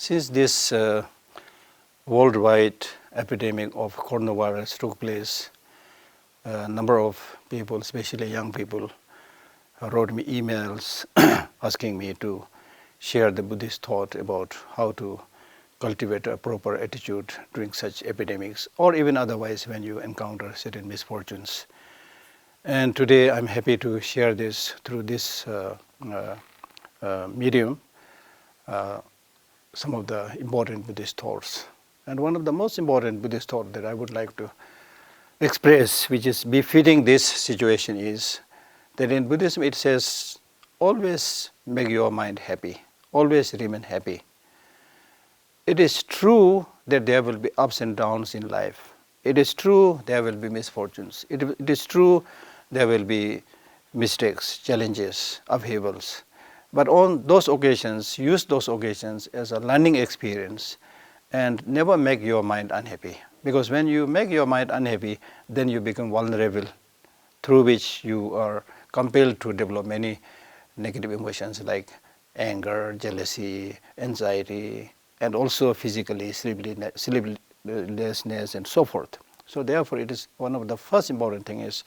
Since this worldwide epidemic of coronavirus took place, a number of people, especially young people, wrote me emails asking me to share the Buddhist thought about how to cultivate a proper attitude during such epidemics, or even otherwise when you encounter certain misfortunes. And today I'm happy to share this through this medium, some of the important Buddhist thoughts. And one of the most important Buddhist thoughts that I would like to express, which is befitting this situation, is that in Buddhism it says, always make your mind happy, always remain happy. It is true that there will be ups and downs in life. It is true there will be misfortunes. It is true there will be mistakes, challenges, upheavals. But on those occasions, use those occasions as a learning experience and never make your mind unhappy. Because when you make your mind unhappy, then you become vulnerable, through which you are compelled to develop many negative emotions like anger, jealousy, anxiety, and also physically sleeplessness and so forth. So therefore it is one of the first important thing is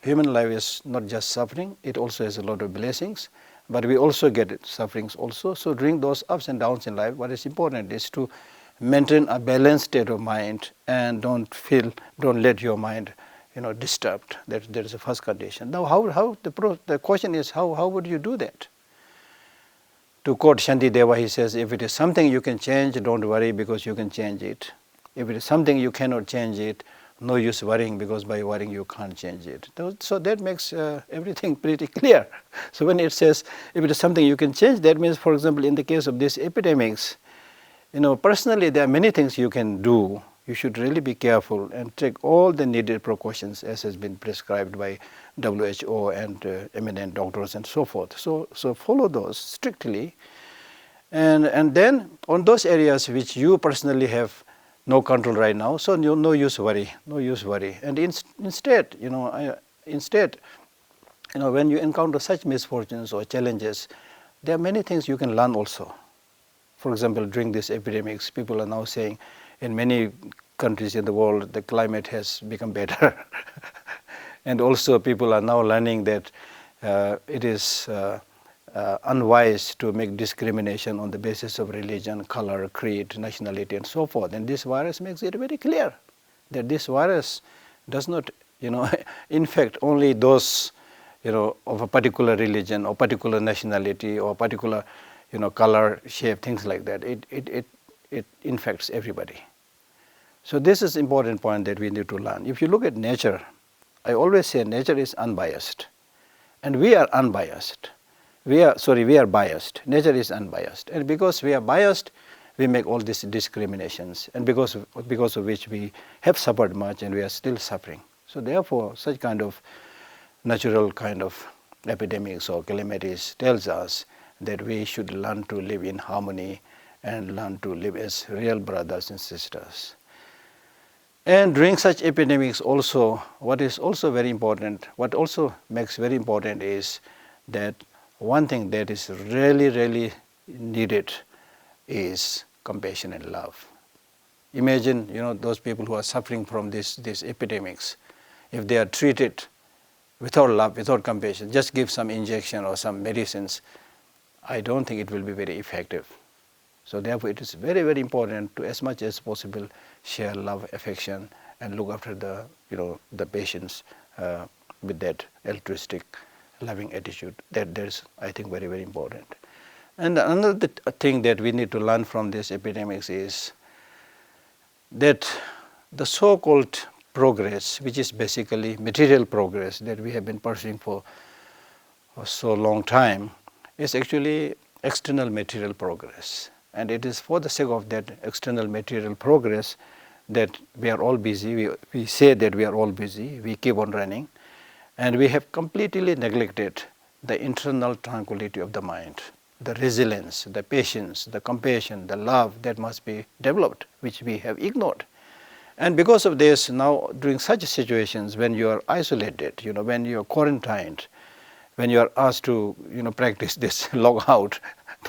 human life is not just suffering, it also has a lot of blessings, but we also get sufferings also. So during those ups and downs in life, what is important is to maintain a balanced state of mind and don't let your mind disturbed. That is the first condition. Now how the question is how would you do that? To quote Shantideva, he says, if it is something you can change, don't worry because you can change it. If it is something you cannot change it, no use worrying because by worrying you can't change it. So that makes everything pretty clear. So when it says if it is something you can change, that means, for example, in the case of these epidemics, personally there are many things you can do. You should really be careful and take all the needed precautions as has been prescribed by WHO and eminent doctors and so forth. So follow those strictly, and then on those areas which you personally have no control right now, so no use worry. And instead, when you encounter such misfortunes or challenges, there are many things you can learn also. For example, during these epidemics, people are now saying in many countries in the world the climate has become better. And also people are now learning that it is unwise to make discrimination on the basis of religion, color, creed, nationality, and so forth. And this virus makes it very clear that this virus does not, infect only those, of a particular religion or particular nationality or particular, color, shape, things like that. It infects everybody. So this is important point that we need to learn. If you look at nature, I always say nature is unbiased, and we are unbiased. We are biased. Nature is unbiased, and because we are biased, we make all these discriminations, and because of which we have suffered much, and we are still suffering. So therefore, such kind of natural kind of epidemics or calamities tells us that we should learn to live in harmony and learn to live as real brothers and sisters. And during such epidemics also, what is also very important, what also makes very important is that one thing that is really, really needed is compassion and love. Imagine, those people who are suffering from these epidemics, if they are treated without love, without compassion, just give some injection or some medicines, I don't think it will be very effective. So therefore it is very, very important to, as much as possible, share love, affection, and look after the patients with that altruistic, loving attitude. That's, I think, very, very important. And another thing that we need to learn from these epidemics is that the so-called progress, which is basically material progress that we have been pursuing for so long time, is actually external material progress. And it is for the sake of that external material progress that we are all busy. We say that we are all busy, we keep on running, and we have completely neglected the internal tranquility of the mind, the resilience, the patience, the compassion, the love that must be developed, which we have ignored. And because of this, now during such situations when you are isolated, when you are quarantined, when you are asked to practice this log out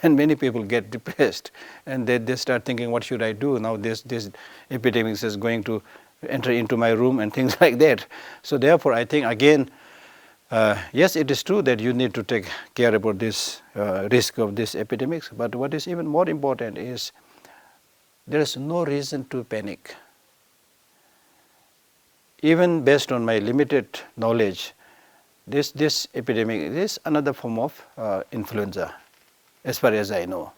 then many people get depressed and they start thinking, what should I do? Now this epidemic is going to enter into my room and things like that. So therefore I think again, yes, it is true that you need to take care about this risk of these epidemics, but what is even more important is there is no reason to panic. Even based on my limited knowledge, this epidemic is another form of influenza, as far as I know.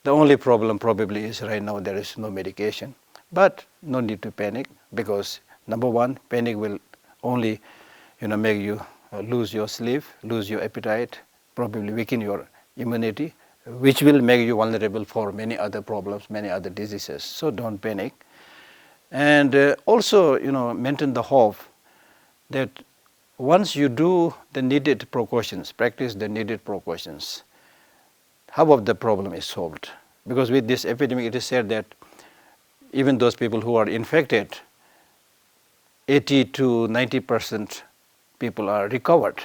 The only problem probably is right now there is no medication, but no need to panic, because number one, panic will only make you lose your sleep, lose your appetite, probably weaken your immunity, which will make you vulnerable for many other problems, many other diseases. So don't panic. And also, maintain the hope that once you do the needed precautions, practice the needed precautions, half of the problem is solved. Because with this epidemic, it is said that even those people who are infected, 80 to 90% people are recovered.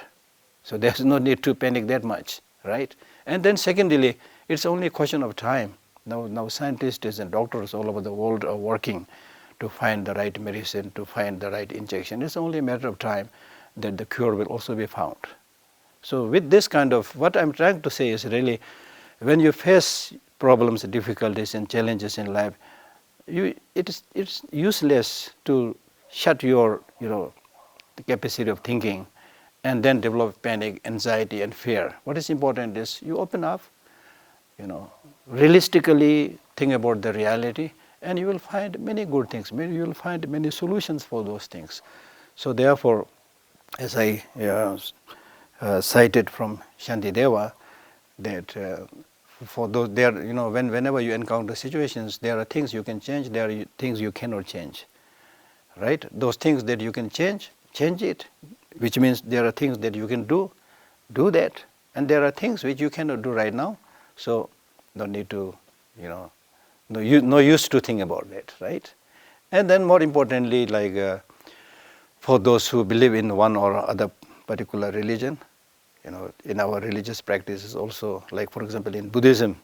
So there's no need to panic that much, right? And then secondly, it's only a question of time. Now scientists and doctors all over the world are working to find the right medicine, to find the right injection. It's only a matter of time that the cure will also be found. So with this kind of, what I'm trying to say is really, when you face problems, difficulties and challenges in life, it's useless to shut your the capacity of thinking and then develop panic, anxiety and fear. What is important is you open up, realistically think about the reality, and you will find many good things. Maybe you will find many solutions for those things. So therefore, as I cited from Shantideva, that for those whenever you encounter situations, there are things you can change, there are things you cannot change, right? Those things that you can change it, which means there are things that you can do that, and there are things which you cannot do right now. So don't need to, no use to think about that, right? And then more importantly, like for those who believe in one or other particular religion, in our religious practices also, like for example in Buddhism,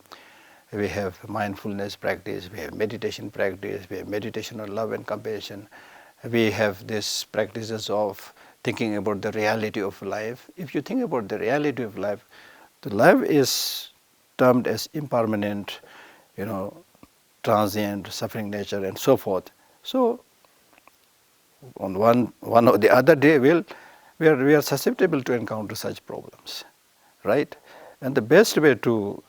we have mindfulness practice, we have meditation practice, we have meditation on love and compassion, we have these practices of thinking about the reality of life. If you think about the reality of life, the life is termed as impermanent, transient, suffering nature and so forth. So on one or the other day we are susceptible to encounter such problems, right? And the best way to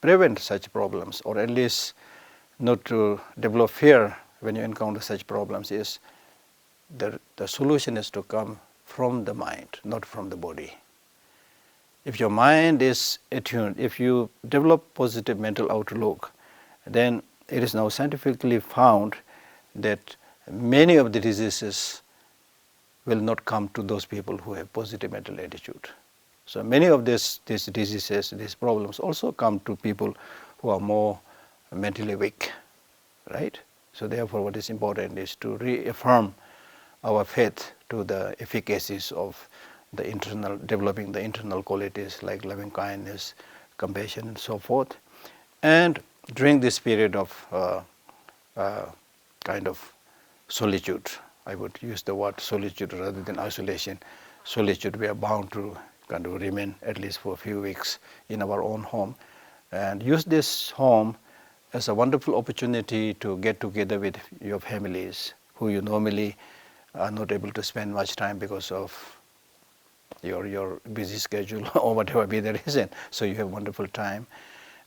prevent such problems, or at least not to develop fear when you encounter such problems, is the solution is to come from the mind, not from the body. If your mind is attuned, if you develop positive mental outlook, then it is now scientifically found that many of the diseases will not come to those people who have positive mental attitude. So many of these diseases, these problems also come to people who are more mentally weak, right? So therefore what is important is to reaffirm our faith to the efficacies of the internal, developing the internal qualities like loving kindness, compassion and so forth. And during this period of kind of solitude, I would use the word solitude rather than isolation. Solitude, we are bound to kind of remain at least for a few weeks in our own home, and use this home as a wonderful opportunity to get together with your families who you normally are not able to spend much time because of your busy schedule or whatever be the reason. So you have wonderful time.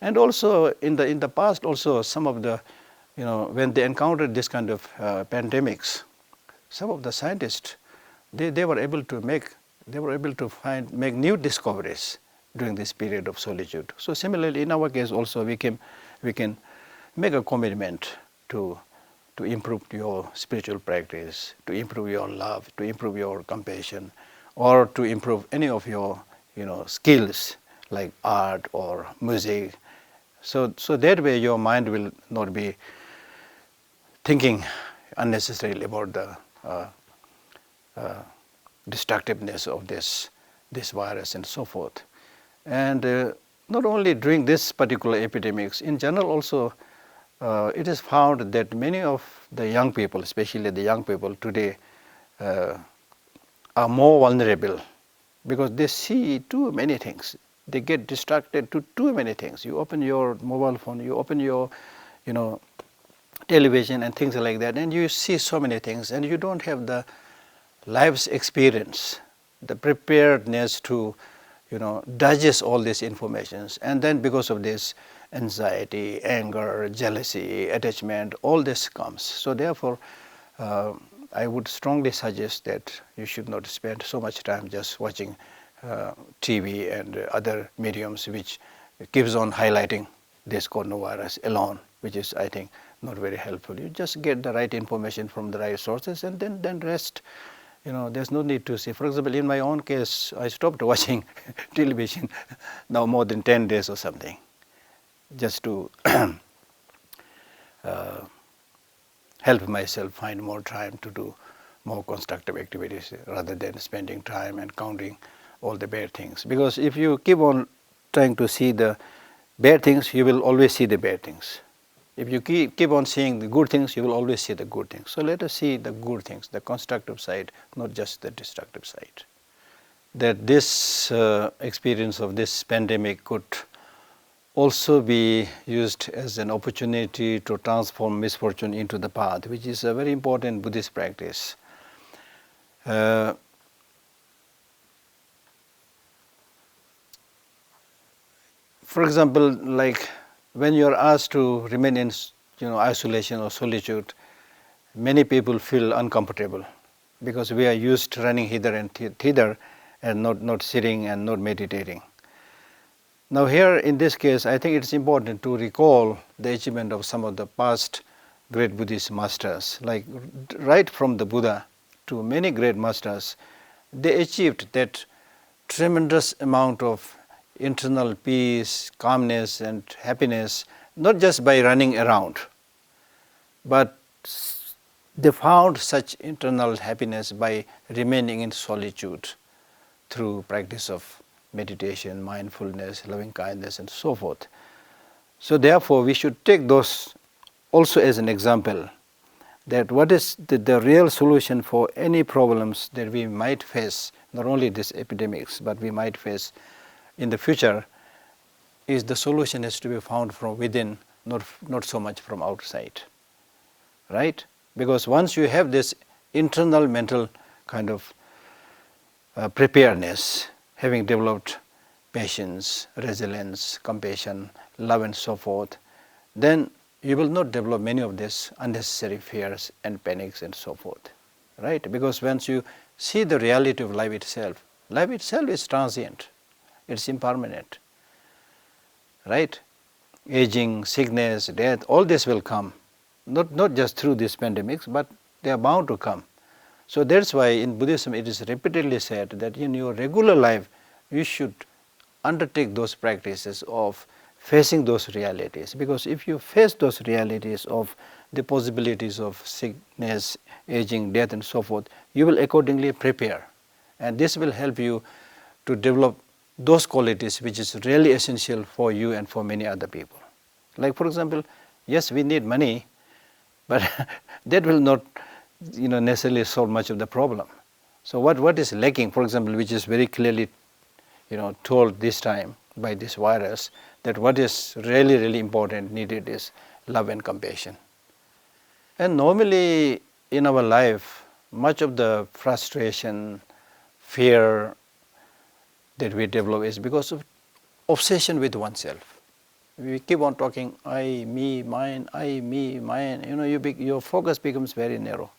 And also in the past also, some of the when they encountered this kind of pandemics, some of the scientists they were able to make new discoveries during this period of solitude. So similarly in our case also we can make a commitment to improve your spiritual practice, to improve your love, to improve your compassion, or to improve any of your skills like art or music. So that way your mind will not be thinking unnecessarily about the destructiveness of this virus and so forth. And not only during this particular epidemics, in general also, it is found that many of the young people, especially the young people today, are more vulnerable because they see too many things. They get distracted to too many things. You open your mobile phone, you open your, television and things like that, and you see so many things, and you don't have the life's experience, the preparedness to, digest all these informations. And then because of this, anxiety, anger, jealousy, attachment, all this comes. So therefore, I would strongly suggest that you should not spend so much time just watching TV and other mediums which keeps on highlighting this coronavirus alone, which is, I think, not very helpful. You just get the right information from the right sources, and then rest. There's no need to see. For example, in my own case, I stopped watching television now more than 10 days or something, just to help myself find more time to do more constructive activities rather than spending time and counting all the bad things. Because if you keep on trying to see the bad things, you will always see the bad things. If you keep on seeing the good things, you will always see the good things. So let us see the good things, the constructive side, not just the destructive side. That this experience of this pandemic could also be used as an opportunity to transform misfortune into the path, which is a very important Buddhist practice. For example, like when you are asked to remain in isolation or solitude, many people feel uncomfortable because we are used to running hither and thither and not sitting and not meditating. Now here in this case, I think it's important to recall the achievement of some of the past great Buddhist masters, like right from the Buddha to many great masters. They achieved that tremendous amount of internal peace, calmness and happiness, not just by running around, but they found such internal happiness by remaining in solitude through practice of meditation, mindfulness, loving kindness and so forth. So therefore we should take those also as an example, that what is the real solution for any problems that we might face, not only these epidemics, but we might face in the future, is the solution has to be found from within, not so much from outside, right? Because once you have this internal mental kind of preparedness, having developed patience, resilience, compassion, love and so forth, then you will not develop many of these unnecessary fears and panics and so forth, right? Because once you see the reality of life itself is transient. It's impermanent, right? Aging, sickness, death, all this will come, not just through these pandemics, but they are bound to come. So that's why in Buddhism it is repeatedly said that in your regular life you should undertake those practices of facing those realities. Because if you face those realities of the possibilities of sickness, aging, death and so forth, you will accordingly prepare. And this will help you to develop those qualities which is really essential for you and for many other people. Like for example, yes, we need money, but that will not necessarily solve much of the problem. So what is lacking, for example, which is very clearly told this time by this virus, that what is really important, needed is love and compassion. And normally in our life, much of the frustration, fear that we develop is because of obsession with oneself. We keep on talking, I, me, mine, your focus becomes very narrow.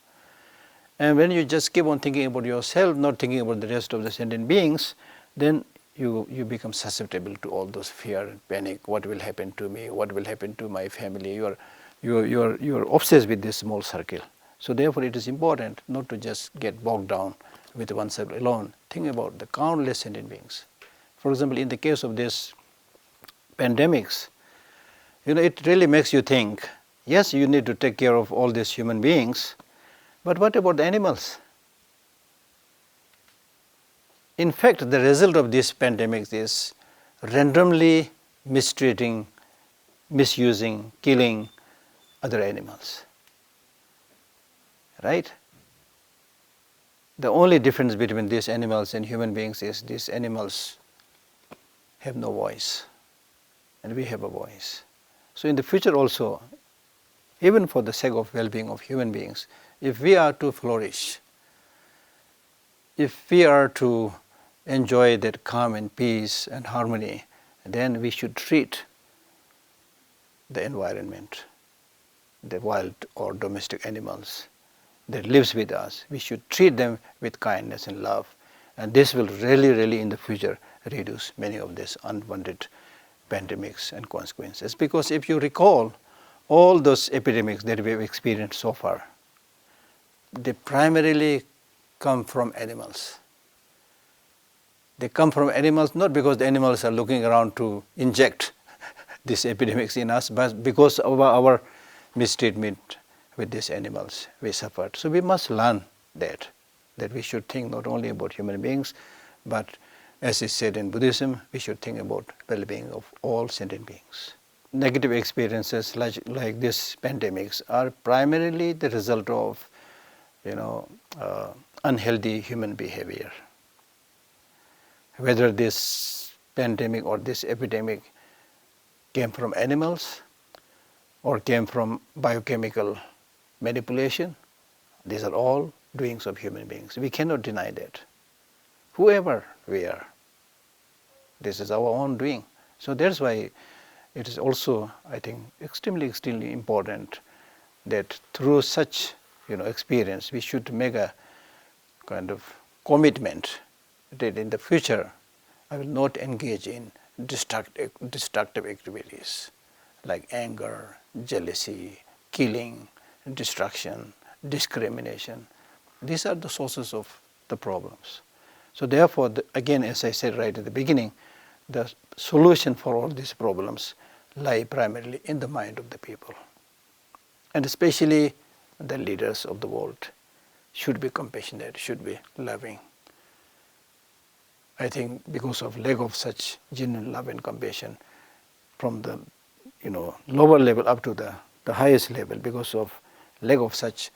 And when you just keep on thinking about yourself, not thinking about the rest of the sentient beings, then you become susceptible to all those fear and panic. What will happen to me? What will happen to my family? You're obsessed with this small circle. So therefore it is important not to just get bogged down with oneself alone. Think about the countless sentient beings. For example, in the case of this pandemics, it really makes you think, yes, you need to take care of all these human beings, but what about the animals? In fact, the result of this pandemic is randomly mistreating, misusing, killing other animals. Right? The only difference between these animals and human beings is these animals have no voice and we have a voice. So in the future also, even for the sake of well-being of human beings, if we are to flourish, if we are to enjoy that calm and peace and harmony, then we should treat the environment, the wild or domestic animals that lives with us. We should treat them with kindness and love, and this will really in the future reduce many of these unwanted pandemics and consequences. Because if you recall all those epidemics that we have experienced so far, they primarily come from animals. They come from animals not because the animals are looking around to inject these epidemics in us, but because of our mistreatment with these animals we suffered. So we must learn that we should think not only about human beings, but as is said in Buddhism, we should think about well-being of all sentient beings. Negative experiences like these pandemics are primarily the result of unhealthy human behavior. Whether this pandemic or this epidemic came from animals or came from biochemical manipulation, these are all doings of human beings. We cannot deny that. Whoever we are, this is our own doing. So that's why it is also, I think, extremely important that through such experience, we should make a kind of commitment that in the future I will not engage in destructive activities like anger, jealousy, killing, destruction, discrimination. These are the sources of the problems. So therefore, again, as I said right at the beginning, the solution for all these problems lie primarily in the mind of the people. And especially the leaders of the world should be compassionate, should be loving. I think because of lack of such genuine love and compassion from the lower level up to the highest level, because of lack of such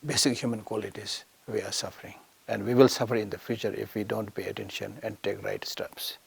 basic human qualities, we are suffering. And we will suffer in the future if we don't pay attention and take right steps.